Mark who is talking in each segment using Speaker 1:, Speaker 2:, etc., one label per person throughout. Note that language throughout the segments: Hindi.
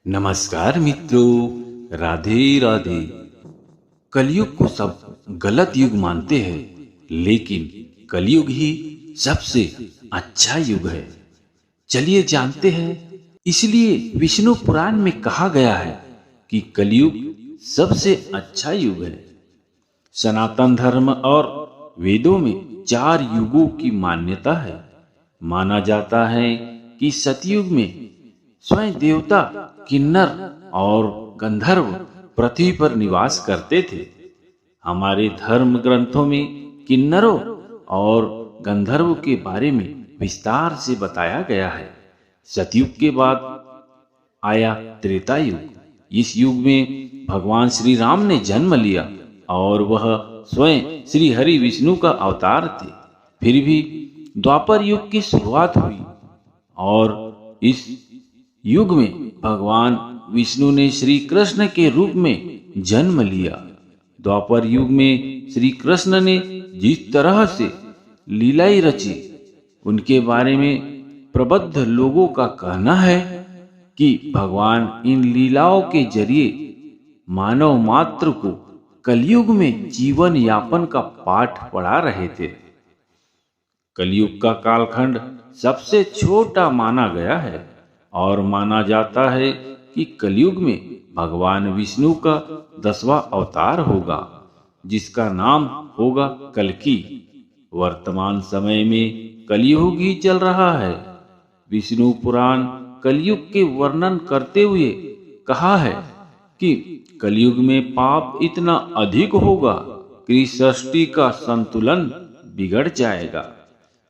Speaker 1: नमस्कार मित्रों, राधे राधे। कलयुग को सब गलत युग मानते हैं, लेकिन कलयुग ही सबसे अच्छा युग है। चलिए जानते हैं। इसलिए विष्णु पुराण में कहा गया है कि कलयुग सबसे अच्छा युग है। सनातन धर्म और वेदों में 4 युगों की मान्यता है। माना जाता है कि सतयुग में स्वयं देवता किन्नर और गंधर्व पृथ्वी पर निवास करते थे। हमारे धर्म ग्रंथों में किन्नरों और गंधर्व के बारे में विस्तार से बताया गया है। सतयुग के बाद आया त्रेता युग। इस युग में भगवान श्री राम ने जन्म लिया और वह स्वयं श्री हरि विष्णु का अवतार थे। फिर भी द्वापर युग की शुरुआत हुई और इस युग में भगवान विष्णु ने श्री कृष्ण के रूप में जन्म लिया। द्वापर युग में श्री कृष्ण ने जिस तरह से लीलाएं रची, उनके बारे में प्रबुद्ध लोगों का कहना है कि भगवान इन लीलाओं के जरिए मानव मात्र को कलयुग में जीवन यापन का पाठ पढ़ा रहे थे। कलयुग का कालखंड सबसे छोटा माना गया है और माना जाता है कि कलयुग में भगवान विष्णु का 10वां अवतार होगा, जिसका नाम होगा कल्कि। वर्तमान समय में कलयुग ही चल रहा है। विष्णु पुराण कलयुग के वर्णन करते हुए कहा है कि कलयुग में पाप इतना अधिक होगा कि सृष्टि का संतुलन बिगड़ जाएगा।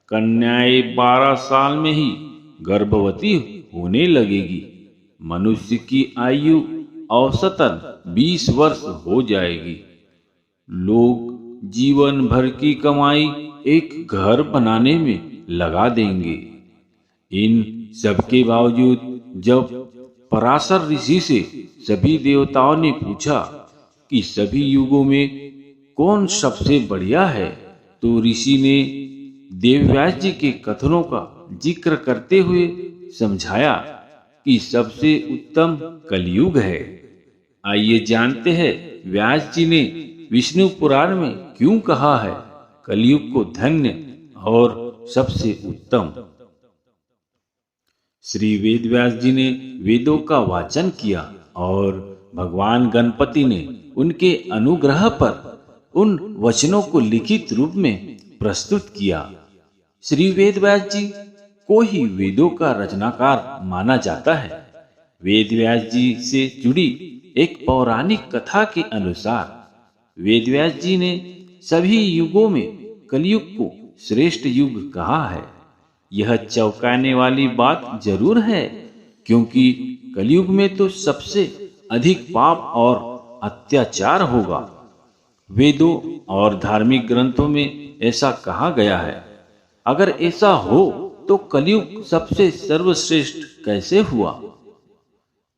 Speaker 1: कन्याएं 12 साल में ही गर्भवती होने लगेगी। मनुष्य की आयु औसतन 20 वर्ष हो जाएगी। लोग जीवन भर की कमाई एक घर बनाने में लगा देंगे। इन सबके बावजूद जब पराशर ऋषि से सभी देवताओं ने पूछा कि सभी युगों में कौन सबसे बढ़िया है, तो ऋषि ने देवव्यास जी के कथनों का जिक्र करते हुए समझाया कि सबसे उत्तम कलयुग है। आइए जानते हैं व्यास जी ने विष्णु पुराण में क्यों कहा है कलयुग को धन्य और सबसे उत्तम। श्री वेद व्यास जी ने वेदों का वाचन किया और भगवान गणपति ने उनके अनुग्रह पर उन वचनों को लिखित रूप में प्रस्तुत किया। श्री वेद व्यास जी को ही वेदों का रचनाकार माना जाता है। वेद व्यास जी से जुड़ी एक पौराणिक कथा के अनुसार वेद व्यास जी ने सभी युगों में कलयुग को श्रेष्ठ युग कहा है। यह चौंकाने वाली बात जरूर है, क्योंकि कलयुग में तो सबसे अधिक पाप और अत्याचार होगा। वेदों और धार्मिक ग्रंथों में ऐसा कहा गया है। अगर ऐसा हो तो कलयुग सबसे सर्वश्रेष्ठ कैसे हुआ?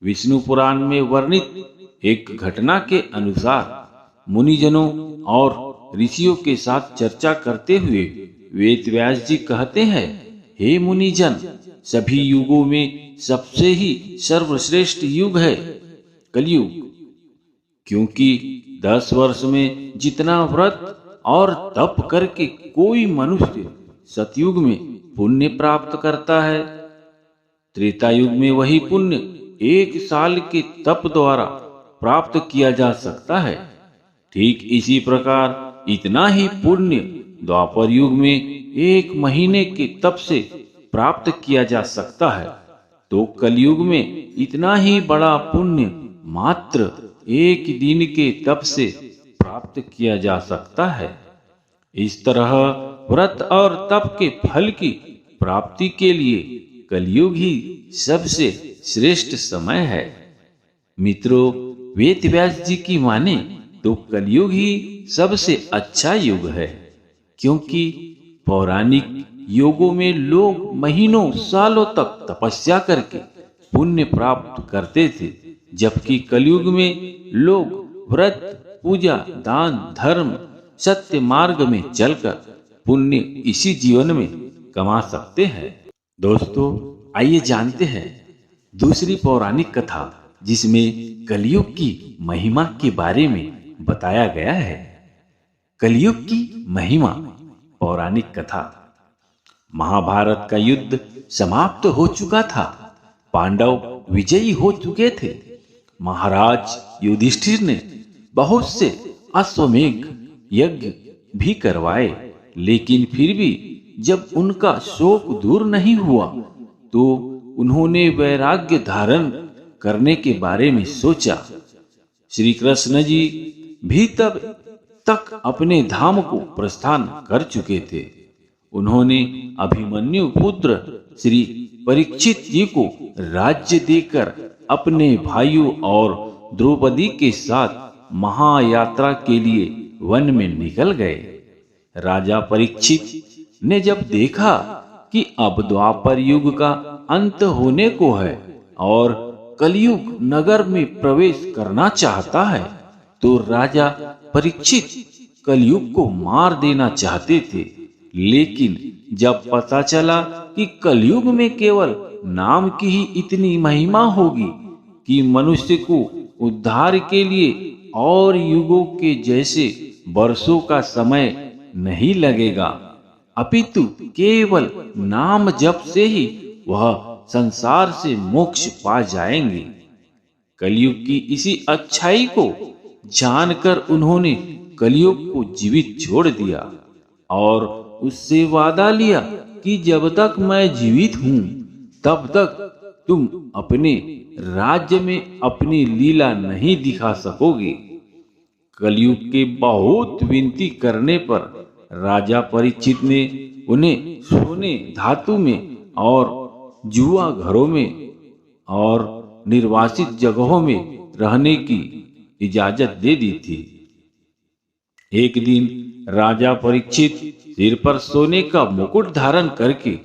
Speaker 1: विष्णु पुराण में वर्णित एक घटना के अनुसार मुनिजनों और ऋषियों के साथ चर्चा करते हुए वेद व्यास जी कहते हैं, हे मुनिजन, सभी युगों में सबसे ही सर्वश्रेष्ठ युग है कलयुग, क्योंकि 10 वर्ष में जितना व्रत और तप करके कोई मनुष्य सतयुग में पुण्य प्राप्त करता है, त्रेता युग में वही पुण्य 1 साल के तप द्वारा प्राप्त किया जा सकता है। ठीक इसी प्रकार इतना ही पुण्य द्वापर युग में 1 महीने के तप से प्राप्त किया जा सकता है, तो कलयुग में इतना ही बड़ा पुण्य मात्र 1 दिन के तप से प्राप्त किया जा सकता है। इस तरह व्रत और तप के फल की प्राप्ति के लिए कलयुग ही सबसे श्रेष्ठ समय है। मित्रों, वेद व्यास जी की माने तो कलयुग ही सबसे अच्छा युग है, क्योंकि पौराणिक युगों में लोग महीनों सालों तक तपस्या करके पुण्य प्राप्त करते थे, जबकि कलयुग में लोग व्रत, पूजा, दान, धर्म, सत्य मार्ग में चलकर पुण्य इसी जीवन में कमा सकते हैं। दोस्तों, आइए जानते हैं दूसरी पौराणिक कथा जिसमें कलयुग की महिमा के बारे में बताया गया है। कलयुग की महिमा पौराणिक कथा। महाभारत का युद्ध समाप्त हो चुका था। पांडव विजयी हो चुके थे। महाराज युधिष्ठिर ने बहुत से अश्वमेध यज्ञ भी करवाए, लेकिन फिर भी जब उनका शोक दूर नहीं हुआ तो उन्होंने वैराग्य धारण करने के बारे में सोचा। श्री कृष्ण जी भी तब तक अपने धाम को प्रस्थान कर चुके थे। उन्होंने अभिमन्यु पुत्र श्री परीक्षित जी को राज्य देकर अपने भाइयों और द्रौपदी के साथ महायात्रा के लिए वन में निकल गए। राजा परीक्षित ने जब देखा कि अब द्वापर युग का अंत होने को है और कलयुग नगर में प्रवेश करना चाहता है, तो राजा परीक्षित कलयुग को मार देना चाहते थे। लेकिन जब पता चला कि कलयुग में केवल नाम की ही इतनी महिमा होगी कि मनुष्य को उद्धार के लिए और युगों के जैसे वर्षों का समय नहीं लगेगा, अपितु केवल नाम जप से ही वह संसार से मोक्ष पा जाएंगे। कलयुग की इसी अच्छाई को जानकर उन्होंने कलयुग को जीवित छोड़ दिया और उससे वादा लिया कि जब तक मैं जीवित हूं तब तक तुम अपने राज्य में अपनी लीला नहीं दिखा सकोगे। कलयुग के बहुत विनती करने पर राजा परीक्षित ने उन्हें सोने धातु में और जुआ घरों में और निर्वासित जगहों में रहने की इजाजत दे दी थी। एक दिन राजा परीक्षित सिर पर सोने का मुकुट धारण करके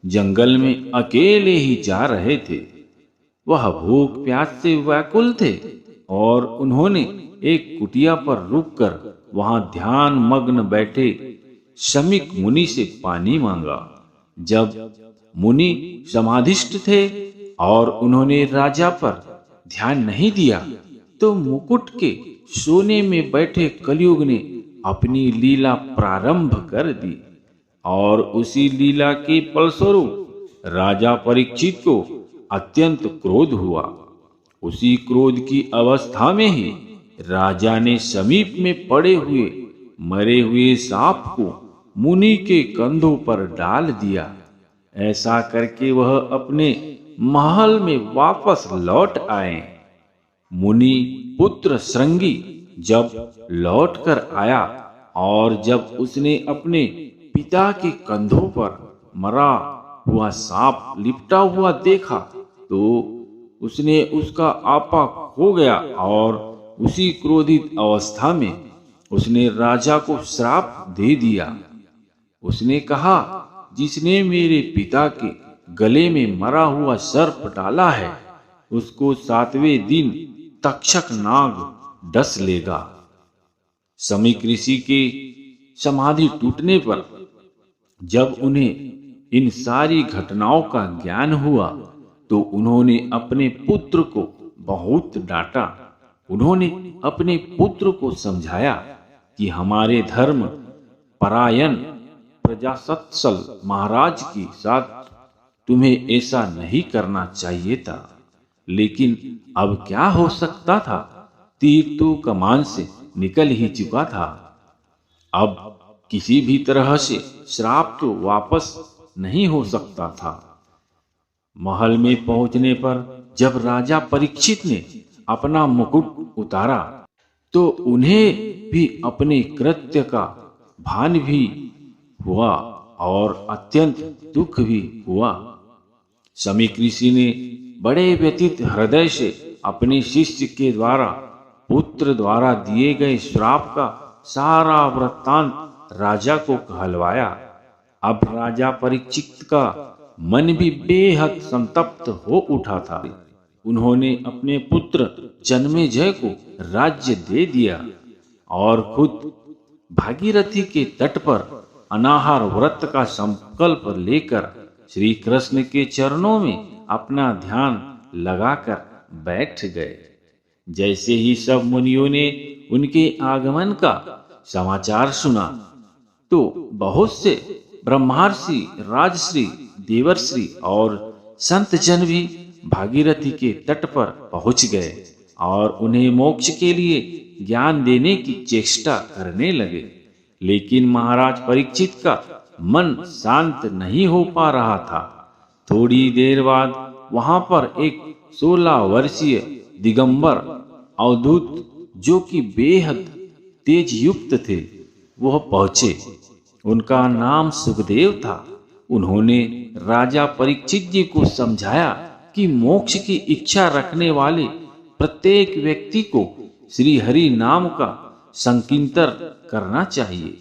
Speaker 1: जंगल में अकेले ही जा रहे थे। वह भूख प्यास से व्याकुल थे और उन्होंने एक कुटिया पर रुककर वहां ध्यान मग्न बैठे शमीक मुनि से पानी मांगा। जब मुनि समाधिष्ठ थे और उन्होंने राजा पर ध्यान नहीं दिया, तो मुकुट के सोने में बैठे कलयुग ने अपनी लीला प्रारंभ कर दी और उसी लीला के फलस्वरूप राजा परीक्षित को अत्यंत क्रोध हुआ। उसी क्रोध की अवस्था में ही राजा ने समीप में पड़े हुए मरे हुए सांप को मुनि के कंधों पर डाल दिया। ऐसा करके वह अपने महल में वापस लौट आए। मुनि पुत्र श्रृंगी जब लौटकर आया और जब उसने अपने पिता के कंधों पर मरा हुआ सांप लिपटा हुआ देखा, तो उसने उसका आपा खो गया और उसी क्रोधित अवस्था में उसने राजा को श्राप दे दिया। उसने कहा, जिसने मेरे पिता के गले में मरा हुआ सर्प डाला है, उसको 7वें दिन तक्षक नाग डस लेगा। शमीक ऋषि के समाधि टूटने पर जब उन्हें इन सारी घटनाओं का ज्ञान हुआ, तो उन्होंने अपने पुत्र को बहुत डांटा। उन्होंने अपने पुत्र को समझाया कि हमारे धर्म परायण प्रजासत्सल महाराज के साथ तुम्हें ऐसा नहीं करना चाहिए था। लेकिन अब क्या हो सकता था, तीर तो कमान से निकल ही चुका था। अब किसी भी तरह से श्राप तो वापस नहीं हो सकता था। महल में पहुंचने पर जब राजा परीक्षित ने अपना मुकुट उतारा, तो उन्हें भी अपने कृत्य का भान भी हुआ और अत्यंत दुख भी हुआ। शमीक ऋषि ने बड़े व्यथित हृदय से अपने शिष्य के द्वारा पुत्र द्वारा दिए गए श्राप का सारा वृत्तांत राजा को कहलवाया। अब राजा परीक्षित का मन भी बेहद संतप्त हो उठा था। उन्होंने अपने पुत्र जन्मेजय को राज्य दे दिया और खुद भागीरथी के तट पर अनाहार व्रत का संकल्प लेकर श्री कृष्ण के चरणों में अपना ध्यान लगाकर बैठ गए। जैसे ही सब मुनियों ने उनके आगमन का समाचार सुना तो बहुत से ब्रह्मर्षि, राजश्री, देवर्षि और संत जन भी भागीरथी के तट पर पहुंच गए और उन्हें मोक्ष के लिए ज्ञान देने की चेष्टा करने लगे। लेकिन महाराज परीक्षित का मन शांत नहीं हो पा रहा था। थोड़ी देर बाद वहां पर एक 16 वर्षीय दिगंबर अवधूत, जो कि बेहद तेज युक्त थे, वह पहुंचे। उनका नाम सुखदेव था। उन्होंने राजा परीक्षित जी को समझाया कि मोक्ष की इच्छा रखने वाले प्रत्येक व्यक्ति को श्री हरि नाम का संकीर्तन करना चाहिए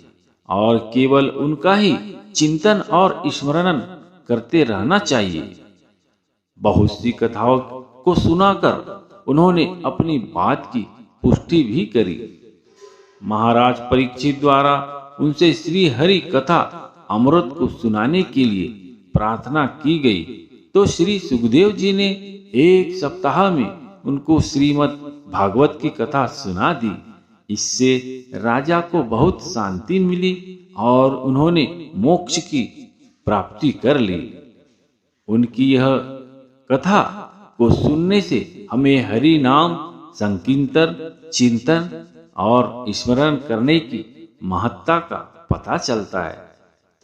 Speaker 1: और केवल उनका ही चिंतन और स्मरण करते रहना चाहिए। बहुत सी कथाओं को सुनाकर उन्होंने अपनी बात की पुष्टि भी करी। महाराज परीक्षित द्वारा उनसे श्री हरि कथा अमृत को सुनाने के लिए प्रार्थना की गई तो श्री सुखदेव जी ने एक सप्ताह में उनको श्रीमद् भागवत की कथा सुना दी। इससे राजा को बहुत शांति मिली और उन्होंने मोक्ष की प्राप्ति कर ली। उनकी यह कथा को सुनने से हमें हरि नाम संकीर्तन, चिंतन और स्मरण करने की महत्ता का पता चलता है।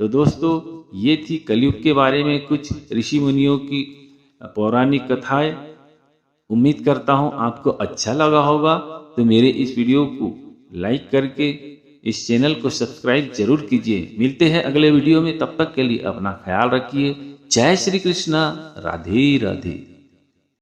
Speaker 1: तो दोस्तों, ये थी कलयुग के बारे में कुछ ऋषि मुनियों की पौराणिक कथाएं। उम्मीद करता हूँ आपको अच्छा लगा होगा। तो मेरे इस वीडियो को लाइक करके इस चैनल को सब्सक्राइब जरूर कीजिए। मिलते हैं अगले वीडियो में, तब तक के लिए अपना ख्याल रखिए। जय श्री कृष्णा। राधे राधे।